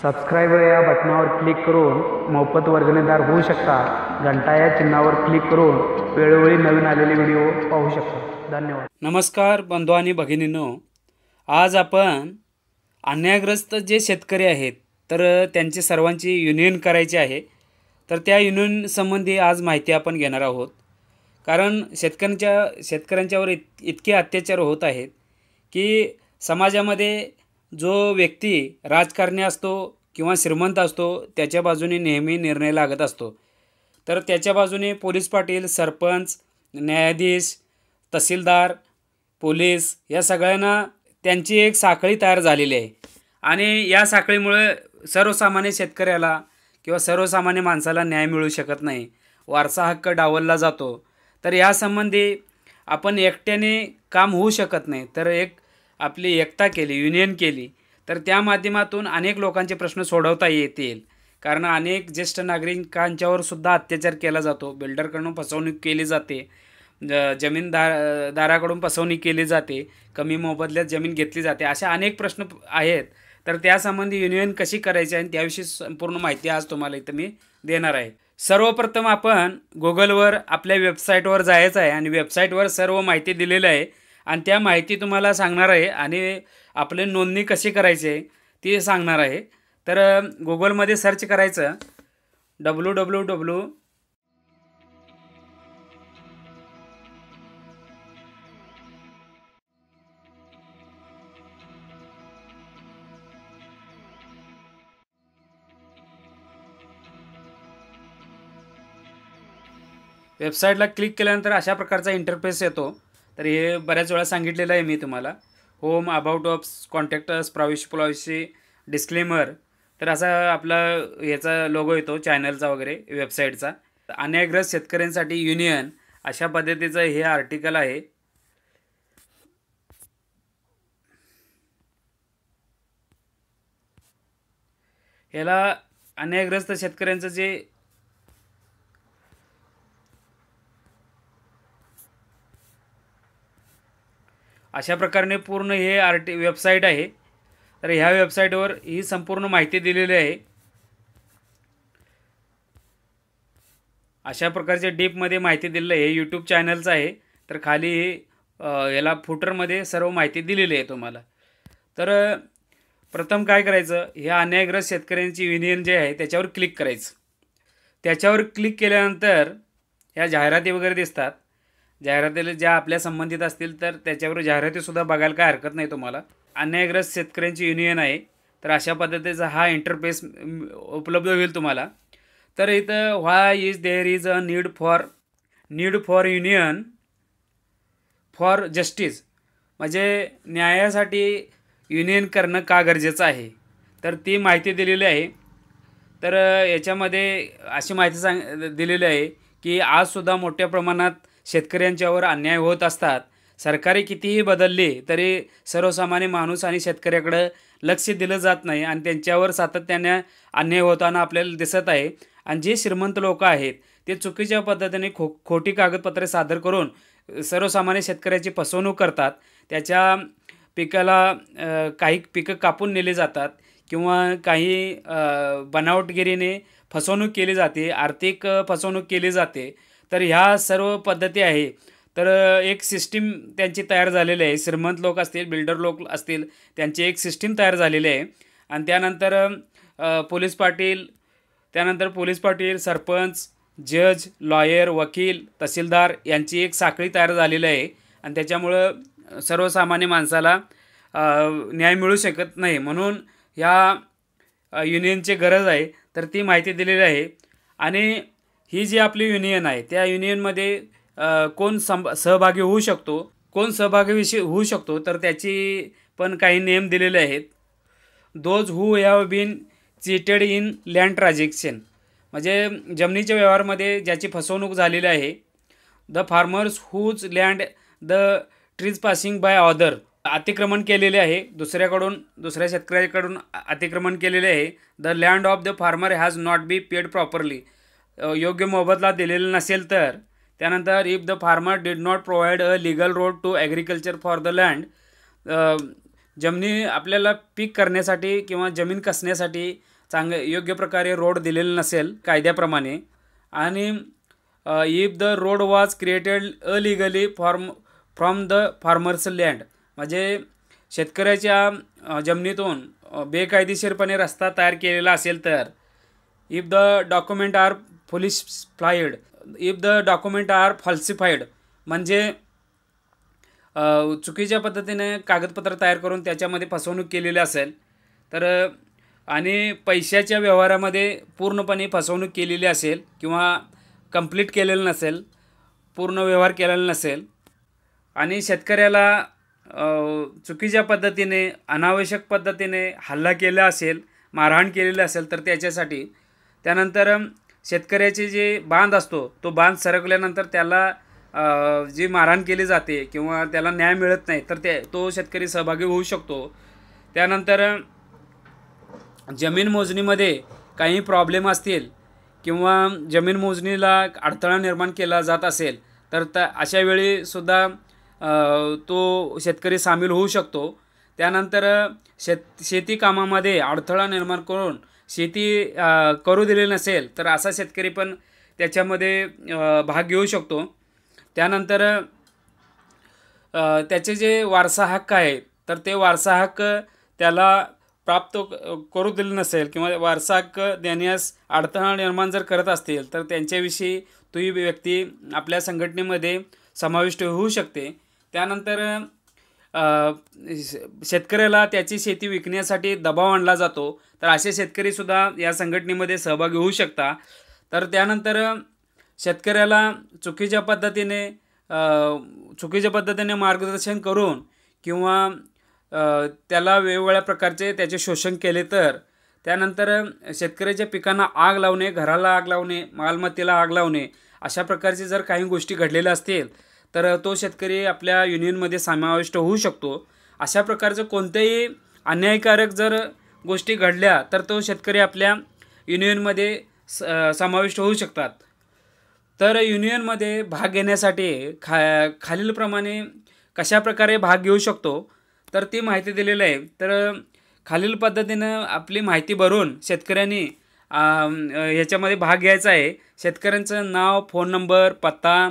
Subscribe या बटनावर click करून मोफत वर्गणीदार होऊ शकता. घंटा या चिन्हावर क्लिक करून वेळोवेळी नवीन आलेले व्हिडिओ पाहू शकता. धन्यवाद. नमस्कार बंधू आणि भगिनींनो, आज आपण अन्यायग्रस्त जे शेतकरी आहेत तर त्यांची सर्वांची युनियन करायची आहे. तर त्या युनियन संबंधी आज माहिती आपण घेणार आहोत. कारण शेतकऱ्यांच्यावर इतके अत्याचार होत आहेत की समाजामध्ये जो व्यक्ती राजकारणी असतो किंवा श्रीमंत असतो त्याच्या बाजूने नेहमी निर्णय लागत असतो. तर त्याच्या बाजूने पोलीस पाटील, सरपंच, न्यायाधीश, तहसीलदार, पोलीस या सगळ्यांना त्यांची एक साखळी तयार झालेली आहे. आणि या साखळीमुळे सर्वसामान्य शेतकऱ्याला किंवा सर्वसामान्य माणसाला न्याय मिळू शकत नाही. वारसा हक्क डावलला जातो. तर यासंबंधी आपण एकट्याने काम होऊ शकत नाही. तर एक आपली एकता केली, युनियन केली तर त्या माध्यमातून अनेक लोकांचे प्रश्न सोडवता येतील. कारण अनेक ज्येष्ठ नागरिकांच्यावर सुद्धा अत्याचार केला जातो. बिल्डरकडून फसवणूक केली जाते, जमीनदाराकडून फसवणूक केली जाते, कमी मोबदल्यात जमीन घेतली जाते. अशा अनेक प्रश्न आहेत. तर त्यासंबंधी युनियन कशी करायची आणि त्याविषयी संपूर्ण माहिती आज तुम्हाला इथं मी देणार आहे. सर्वप्रथम आपण गुगलवर आपल्या वेबसाईटवर जायचं आहे आणि वेबसाईटवर सर्व माहिती दिलेली आहे आणि त्या माहिती तुम्हाला सांगणार आहे आणि आपली नोंदणी कशी करायची आहे ती सांगणार आहे. तर गुगलमध्ये सर्च करायचं www. वेबसाईटला क्लिक केल्यानंतर अशा प्रकारचा इंटरफेस येतो. तर हे बऱ्याच वेळा सांगितलेलं आहे मी तुम्हाला. Home, about of, contacts, privacy, disclaimer. तर असा आपला याचा लोगो येतो चॅनलचा वगैरे वेबसाईटचा. अन्यायग्रस्त शेतकऱ्यांसाठी युनियन अशा पद्धतीचं हे आर्टिकल आहे. याला अन्यायग्रस्त शेतकऱ्यांचं जे अशा प्रकारे पूर्ण हे वेबसाईट आहे. तर ह्या वेबसाईटवर ही संपूर्ण माहिती दिलेली आहे. अशा प्रकारचे डीपमध्ये माहिती दिलेलं आहे. हे यूट्यूब चॅनलचं आहे. तर खाली याला फुटरमध्ये सर्व माहिती दिलेली आहे तुम्हाला. तर प्रथम काय करायचं, ह्या अन्यायग्रस्त शेतकऱ्यांची युनियन जे आहे त्याच्यावर क्लिक करायचं. त्याच्यावर क्लिक केल्यानंतर ह्या जाहिराती वगैरे दिसतात. जाहिरातीला ज्या आपल्या संबंधित असतील तर त्याच्यावर जाहिरातीसुद्धा बघायला काय हरकत नाही तुम्हाला. अन्यायग्रस्त शेतकऱ्यांची युनियन आहे. तर अशा पद्धतीचा हा इंटरफेस उपलब्ध होईल तुम्हाला. तर इथं why is there is a need for union for justice, म्हणजे न्यायासाठी युनियन करणं का गरजेचं आहे, तर ती माहिती दिलेली आहे. तर याच्यामध्ये अशी माहिती दिलेली आहे की आजसुद्धा मोठ्या प्रमाणात शेतकऱ्यांच्यावर अन्याय होत असतात. सरकारी कितीही बदलली तरी सर्वसामान्य माणूस आणि शेतकऱ्याकडं लक्ष दिलं जात नाही आणि त्यांच्यावर सातत्याने अन्याय होताना आपल्याला दिसत आहे. आणि जे श्रीमंत लोक आहेत ते चुकीच्या पद्धतीने खोटी कागदपत्रे सादर करून सर्वसामान्य शेतकऱ्याची फसवणूक करतात. त्याच्या पिकाला काही पिकं कापून नेली जातात किंवा काही बनावटगिरीने फसवणूक केली जाते, आर्थिक फसवणूक केली जाते. तर ह्या सर्व पद्धती आहे. तर एक सिस्टीम त्यांची तयार झालेली आहे. श्रीमंत लोक असतील, बिल्डर लोक असतील, त्यांची एक सिस्टीम तयार झालेली आहे. आणि त्यानंतर पोलीस पाटील, सरपंच, जज, लॉयर, वकील, तहसीलदार यांची एक साखळी तयार झालेली आहे. आणि त्याच्यामुळं सर्वसामान्य माणसाला न्याय मिळू शकत नाही. म्हणून ह्या युनियनची गरज आहे. तर ती माहिती दिलेली आहे. आणि ही जी आपली युनियन आहे त्या युनियनमध्ये कोण सहभागी होऊ शकतो, कोण सहभागी होऊ शकतो, तर त्याची पण काही नियम दिलेले आहेत. Those who have been cheated in land transaction, म्हणजे जमिनीच्या व्यवहारामध्ये ज्याची फसवणूक झालेली आहे. The farmers whose land the trees passing by other, अतिक्रमण केलेले आहे दुसऱ्या शेतकऱ्याकडून अतिक्रमण केलेले आहे. The land of the farmer has not be paid properly, योग्य मोबदला दिलेला नसेल तर. त्यानंतर if the farmer did not provide a legal road to agriculture for the land, जमिनी आपल्याला पीक करण्यासाठी किंवा जमीन कसण्यासाठी योग्य प्रकारे रोड दिलेला नसेल कायद्याप्रमाणे, आणि if the road was created illegally from the farmers land, म्हणजे शेतकऱ्याच्या जमिनीतून बेकायदेशीरपणे रस्ता तयार केलेला असेल तर. If the document are falsified, म्हणजे चुकीच्या पद्धतीने कागदपत्र तयार करून त्याच्यामध्ये फसवणूक केलेली असेल तर, आणि पैशाच्या व्यवहारामध्ये पूर्णपणे फसवणूक केलेली असेल किंवा कंप्लीट केलेलं नसेल, पूर्ण व्यवहार केलेला नसेल, आणि शेतकऱ्याला चुकीच्या पद्धतीने अनावश्यक पद्धतीने हल्ला केला असेल, मारहाण केलेली असेल तर त्याच्यासाठी. त्यानंतर शेतकऱ्याचे जे बांध असतो तो बांध सरकल्यानंतर त्याला जी मारहाण केली जाते किंवा त्याला न्याय मिळत नाही तर तो शेतकरी सहभागी होऊ शकतो. त्यानंतर जमीन मोजणीमध्ये काही प्रॉब्लेम असतील किंवा जमीन मोजणीला अडथळा निर्माण केला जात असेल तर अशा वेळीसुद्धा तो शेतकरी सामील होऊ शकतो. त्यानंतर शेती कामामध्ये अडथळा निर्माण करून शेती करू दिली नसेल तर असा शेतकरी पण त्याच्यामध्ये भाग घेऊ शकतो. त्यानंतर त्याचे जे वारसा हक्क आहे तर ते वारसा हक्क त्याला प्राप्त करू दिले नसेल किंवा वारसा हक्क देण्यास अडथळा निर्माण जर करत असतील तर त्यांच्याविषयी ती व्यक्ती आपल्या संघटनेमध्ये समाविष्ट होऊ शकते. त्यानंतर शेतकऱ्याला त्याची शेती विकण्यासाठी दबाव आणला जातो तर असे शेतकरीसुद्धा या संघटनेमध्ये सहभागी होऊ शकता. तर त्यानंतर शेतकऱ्याला चुकीच्या पद्धतीने मार्गदर्शन करून किंवा त्याला वेगवेगळ्या प्रकारचे त्याचे शोषण केले तर, त्यानंतर शेतकऱ्याच्या पिकांना आग लावणे, घराला आग लावणे, मालमत्तेला आग लावणे, अशा प्रकारचे जर काही गोष्टी घडलेल्या असतील तर तो शेतकरी आपल्या युनियनमध्ये समाविष्ट होऊ शकतो. अशा प्रकारचं कोणत्याही अन्यायकारक जर गोष्टी घडल्या तर तो शेतकरी आपल्या युनियनमध्ये समाविष्ट होऊ शकतात. तर युनियनमध्ये भाग घेण्यासाठी खालीलप्रमाणे कशाप्रकारे भाग घेऊ शकतो तर ती माहिती दिलेली आहे. तर खालील पद्धतीनं आपली माहिती भरून शेतकऱ्यांनी ह्याच्यामध्ये भाग घ्यायचा आहे. शेतकऱ्यांचं नाव, फोन नंबर, पत्ता,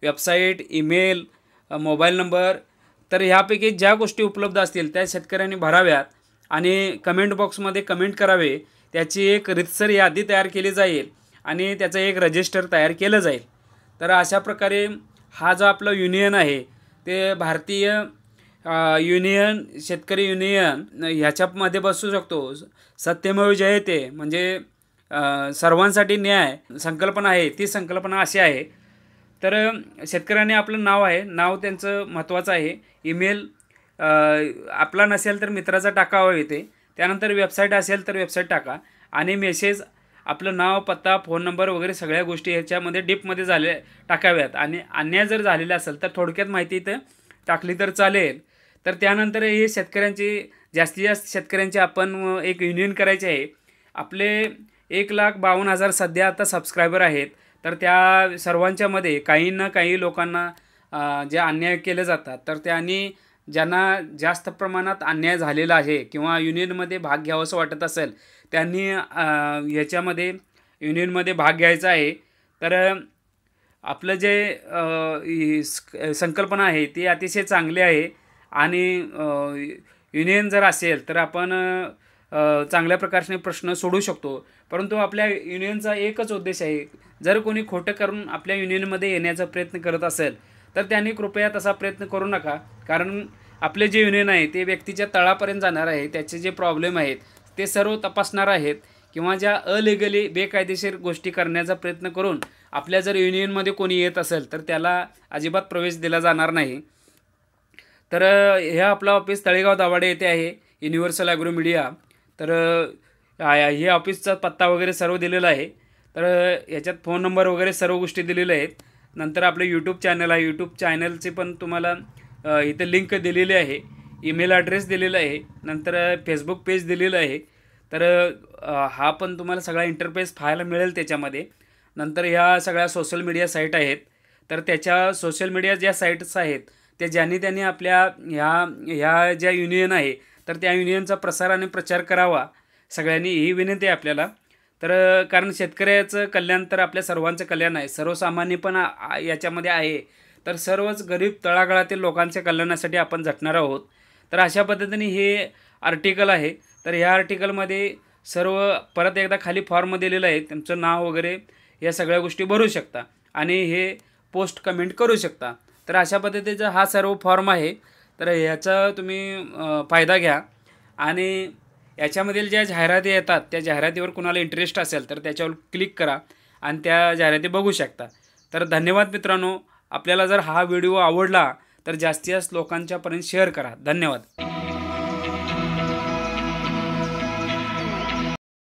वेबसाईट, ईमेल, मोबाईल नंबर, तर ह्यापैकी ज्या गोष्टी उपलब्ध असतील त्या शेतकऱ्यांनी भराव्यात आणि कमेंट बॉक्समध्ये कमेंट करावे. त्याची एक रीतसर यादी तयार केली जाईल आणि त्याचं एक रजिस्टर तयार केलं जाईल. तर अशा प्रकारे हा जो आपलं युनियन आहे ते भारतीय युनियन, शेतकरी युनियन ह्याच्यामध्ये बसू शकतो. सत्यमेव जयते म्हणजे सर्वांसाठी न्याय संकल्पना आहे, ती संकल्पना अशी आहे. तर शेतकऱ्याने आपलं नाव आहे, नाव त्यांचं महत्त्वाचं आहे. ईमेल आपला नसेल तर मित्राचा टाकावा येते. त्यानंतर वेबसाईट असेल तर वेबसाईट टाका आणि मेसेज आपलं नाव, पत्ता, फोन नंबर वगैरे सगळ्या गोष्टी ह्याच्यामध्ये डीपमध्ये टाकाव्यात. आणि अन्याय जर झालेला असेल तर थोडक्यात माहिती इथं टाकली तर चालेल. तर त्यानंतर हे जास्तीत जास्त शेतकऱ्यांचे आपण एक युनियन करायचे आहे. आपले 1,52,000 सध्या आता सबस्क्रायबर आहेत. तर त्या सर्वांच्यामध्ये काही ना काही लोकांना जे अन्याय केले जातात तर त्यांनी ज्यांना जास्त प्रमाणात अन्याय झालेला आहे किंवा युनियनमध्ये भाग घ्यावंसं वाटत असेल त्यांनी ह्याच्यामध्ये युनियनमध्ये भाग घ्यायचा आहे. तर आपलं जे संकल्पना आहे ती अतिशय चांगली आहे आणि युनियन जर असेल तर आपण चांगल्या प्रकारचे प्रश्न सोडवू शकतो. परंतु आपल्या युनियनचा एकच उद्देश आहे, जर कोणी खोटं करून आपल्या युनियनमध्ये येण्याचा प्रयत्न करत असेल तर त्यांनी कृपया तसा प्रयत्न करू नका. कारण आपले जे युनियन आहे ते व्यक्तीच्या तळापर्यंत जाणार आहे. त्याचे जे प्रॉब्लेम आहेत ते सर्व तपासणार आहेत किंवा ज्या अलिगली बेकायदेशीर गोष्टी करण्याचा प्रयत्न करून आपल्या जर युनियनमध्ये कोणी येत असेल तर त्याला अजिबात प्रवेश दिला जाणार नाही. तर हे आपलं ऑफिस तळेगाव दाभाडे येथे आहे, युनिव्हर्सल ॲग्रो मीडिया. तर हे ऑफिसचा पत्ता वगैरे सर्व दिलेला आहे. तर याच्यात फोन नंबर वगैरे सर्व गोष्टी दिलेल्या आहेत. नंतर आपलं यूट्यूब चॅनल आहे, यूट्यूब चॅनलची पण तुम्हाला इथे लिंक दिलेली आहे, ईमेल ॲड्रेस दिलेला आहे, नंतर फेसबुक पेज दिलेलं आहे. तर हा पण तुम्हाला सगळा इंटरफेस पाहायला मिळेल त्याच्यामध्ये. नंतर ह्या सगळ्या सोशल मीडिया साईट आहेत. तर त्याच्या सोशल मीडिया ज्या साईट्स आहेत ते त्यांनी आपल्या ह्या ज्या युनियन आहे तर त्या युनियनचा प्रसार आणि प्रचार करावा. सगळ्यांनी ही विनंती आहे आपल्याला. तर कारण शेतकऱ्याचं कल्याण तर आपल्या सर्वांचं कल्याण आहे, सर्वसामान्य पण याच्यामध्ये आहे. तर सर्वच गरीब तळागाळातील लोकांच्या कल्याणासाठी आपण झटणार आहोत. तर अशा पद्धतीने हे आर्टिकल आहे. तर ह्या आर्टिकलमध्ये सर्व परत एकदा खाली फॉर्म दिलेला आहे, तुमचं नाव वगैरे या सगळ्या गोष्टी भरू शकता आणि हे पोस्ट कमेंट करू शकता. तर अशा पद्धतीचा हा सर्व फॉर्म आहे. तर ह्याचा तुम्ही फायदा घ्या आणि याच्यामधील ज्या जाहिराती येतात त्या जाहिरातीवर कुणाला इंटरेस्ट असेल तर त्याच्यावर क्लिक करा आणि त्या जाहिराती बघू शकता. तर धन्यवाद मित्रांनो. आपल्याला जर हा व्हिडिओ आवडला तर जास्तीत जास्त लोकांच्यापर्यंत शेअर करा. धन्यवाद.